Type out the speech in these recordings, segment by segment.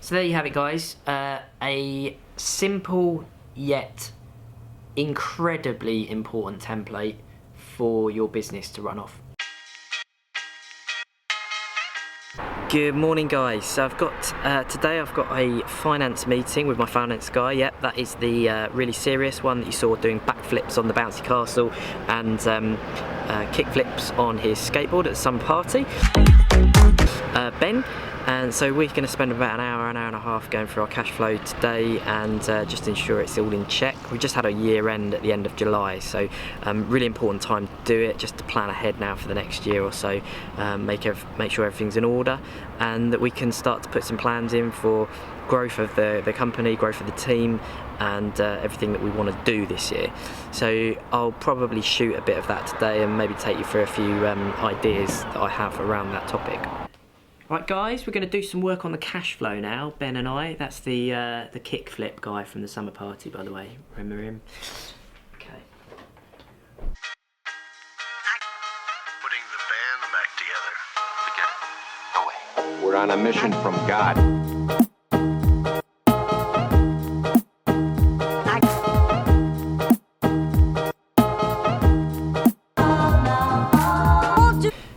So there you have it, guys. A simple yet incredibly important template for your business to run off. Good morning, guys. So I've got today I've got a finance meeting with my finance guy. Yep, that is the really serious one that you saw doing backflips on the bouncy castle and kickflips on his skateboard at some party. Ben. And so we're going to spend about an hour and a half going through our cash flow today and just ensure it's all in check. We just had a year end at the end of July, so really important time to do it, just to plan ahead now for the next year or so, make sure everything's in order, and that we can start to put some plans in for growth of the company, growth of the team, and everything that we want to do this year. So I'll probably shoot a bit of that today and maybe take you through a few ideas that I have around that topic. Right, guys, we're going to do some work on the cash flow now, Ben and I. That's the kickflip guy from the summer party, by the way. Remember him? Okay. Putting the band back together. Forget it. No way. We're on a mission from God.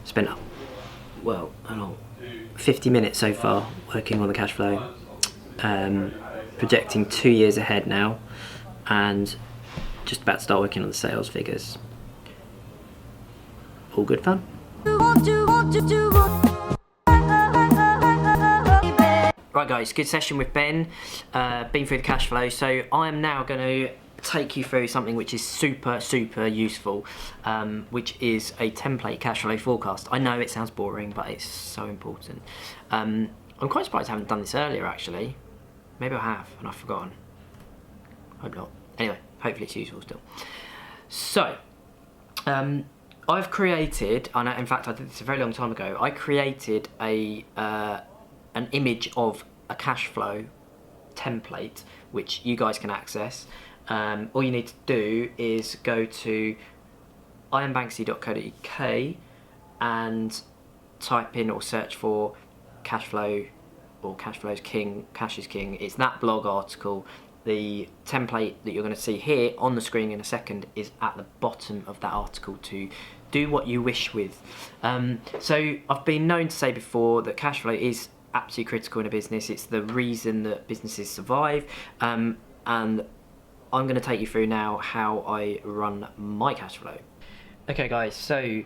Spent, well, I don't know, 50 minutes so far working on the cash flow, projecting 2 years ahead now, and just about to start working on the sales figures. All good fun. Right, guys, good session with Ben, been through the cash flow, so I am now going to take you through something which is super useful, which is a template cash flow forecast. I know it sounds boring, but it's so important. I'm quite surprised I haven't done this earlier, actually. Maybe I have and I've forgotten. Hope not. Anyway, hopefully it's useful still. So I've created, and in fact I did this a very long time ago, I created an image of a cash flow template which you guys can access. All you need to do is go to iambanksy.co.uk and type in or search for cash flow or cash flow's king, cash is king. It's that blog article. The template that you're going to see here on the screen in a second is at the bottom of that article to do what you wish with. So I've been known to say before that cash flow is absolutely critical in a business. It's the reason that businesses survive, and I'm going to take you through now how I run my cash flow. Okay, guys, so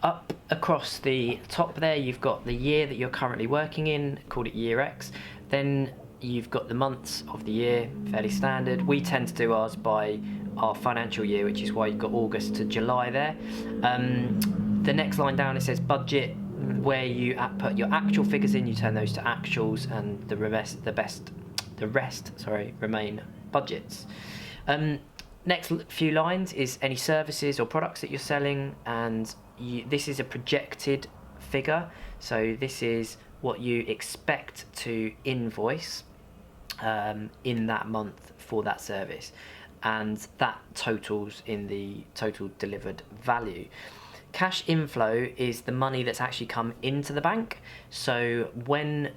up across the top there you've got the year that you're currently working in, called it year X. Then you've got the months of the year, fairly standard. We tend to do ours by our financial year, which is why you've got August to July there. The next line down, it says budget, where you put your actual figures in, you turn those to actuals, and the rest remain budgets. Next few lines is any services or products that you're selling, and this is a projected figure, so this is what you expect to invoice in that month for that service, and that totals in the total delivered value. Cash inflow is the money that's actually come into the bank, so when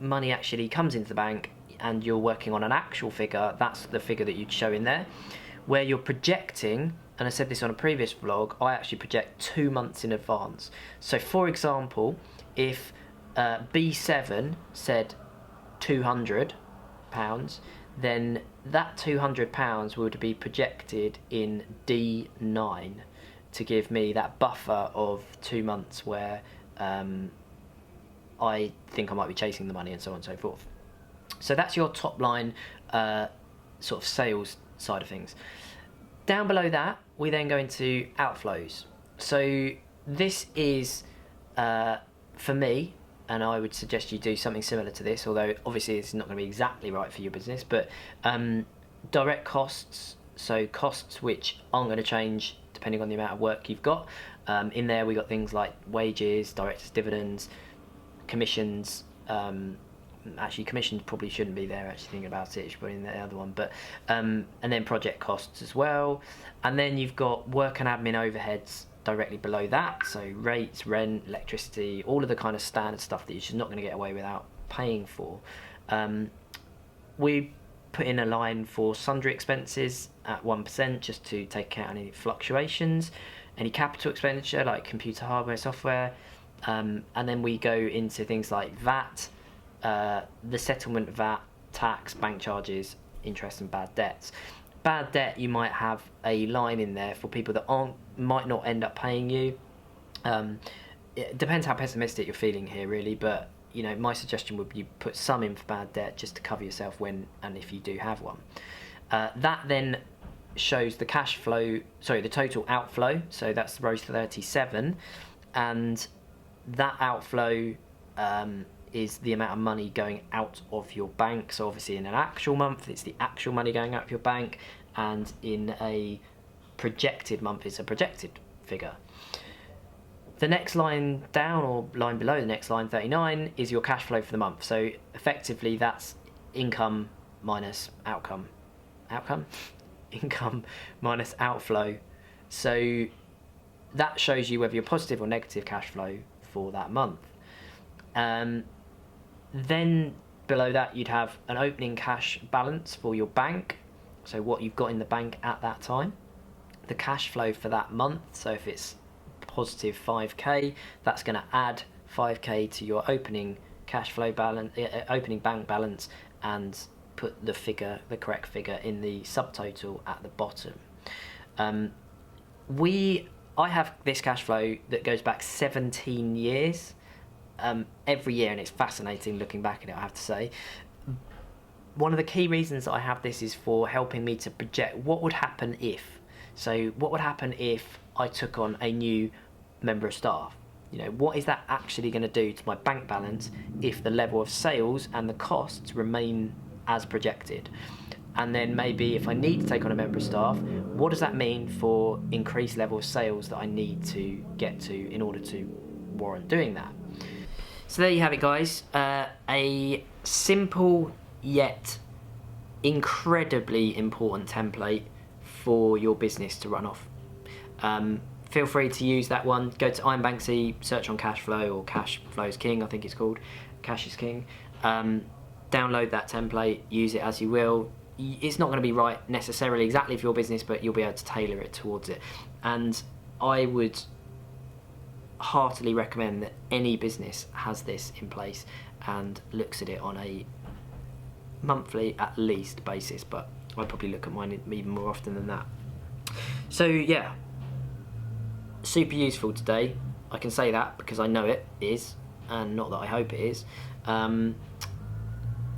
money actually comes into the bank and you're working on an actual figure, that's the figure that you'd show in there. Where you're projecting, and I said this on a previous vlog, I actually project 2 months in advance. So for example, if B7 said £200, then that £200 would be projected in D9 to give me that buffer of 2 months where I think I might be chasing the money, and so on and so forth. So that's your top line sort of sales side of things. Down below that, we then go into outflows. So this is, for me, and I would suggest you do something similar to this, although obviously it's not going to be exactly right for your business, but direct costs, so costs which aren't going to change depending on the amount of work you've got. In there we got things like wages, directors' dividends, commissions. Actually, commissions probably shouldn't be there, actually thinking about it, you should put in the other one, but and then project costs as well. And then you've got work and admin overheads directly below that, so rates, rent, electricity, all of the kind of standard stuff that you're just not going to get away without paying for. We put in a line for sundry expenses at 1% just to take account of any fluctuations, any capital expenditure like computer hardware, software, and then we go into things like VAT, the settlement VAT, tax, bank charges, interest and bad debts. Bad debt, you might have a line in there for people that might not end up paying you. It depends how pessimistic you're feeling here really, but you know, my suggestion would be put some in for bad debt just to cover yourself when and if you do have one. That then shows the cash flow, sorry, the total outflow, so that's row 37, and that outflow is the amount of money going out of your bank. So obviously in an actual month it's the actual money going out of your bank, and in a projected month it's a projected figure. The next line down, or line below the next line, 39, is your cash flow for the month. So effectively that's income minus outcome. Income minus outflow. So that shows you whether you're positive or negative cash flow for that month. Then below that you'd have an opening cash balance for your bank, so what you've got in the bank at that time. The cash flow for that month, so if it's positive 5k, that's going to add 5k to your opening cash flow balance, opening bank balance, and put the correct figure in the subtotal at the bottom. I have this cash flow that goes back 17 years. Every year, and it's fascinating looking back at it, I have to say. One of the key reasons that I have this is for helping me to project what would happen if. So what would happen if I took on a new member of staff? You know, what is that actually going to do to my bank balance if the level of sales and the costs remain as projected? And then maybe if I need to take on a member of staff, what does that mean for increased level of sales that I need to get to in order to warrant doing that? So there you have it, guys. A simple yet incredibly important template for your business to run off. Feel free to use that one. Go to Iron Banksy, search on Cashflow, or Cashflow's King, I think it's called. Cash is King. Download that template, use it as you will. It's not going to be right necessarily exactly for your business, but you'll be able to tailor it towards it. And I would heartily recommend that any business has this in place and looks at it on a monthly at least basis, but I probably look at mine even more often than that. So yeah, super useful today. I can say that because I know it is, and not that I hope it is.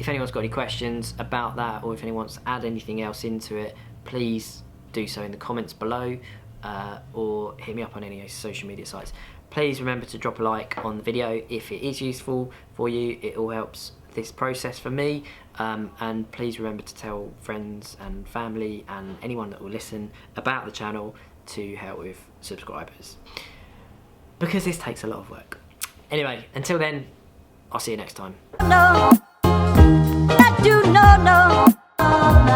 If anyone's got any questions about that, or if anyone wants to add anything else into it, please do so in the comments below, or hit me up on any social media sites. Please remember to drop a like on the video if it is useful for you. It all helps this process for me. And please remember to tell friends and family and anyone that will listen about the channel to help with subscribers, because this takes a lot of work. Anyway, until then, I'll see you next time. No, I do no.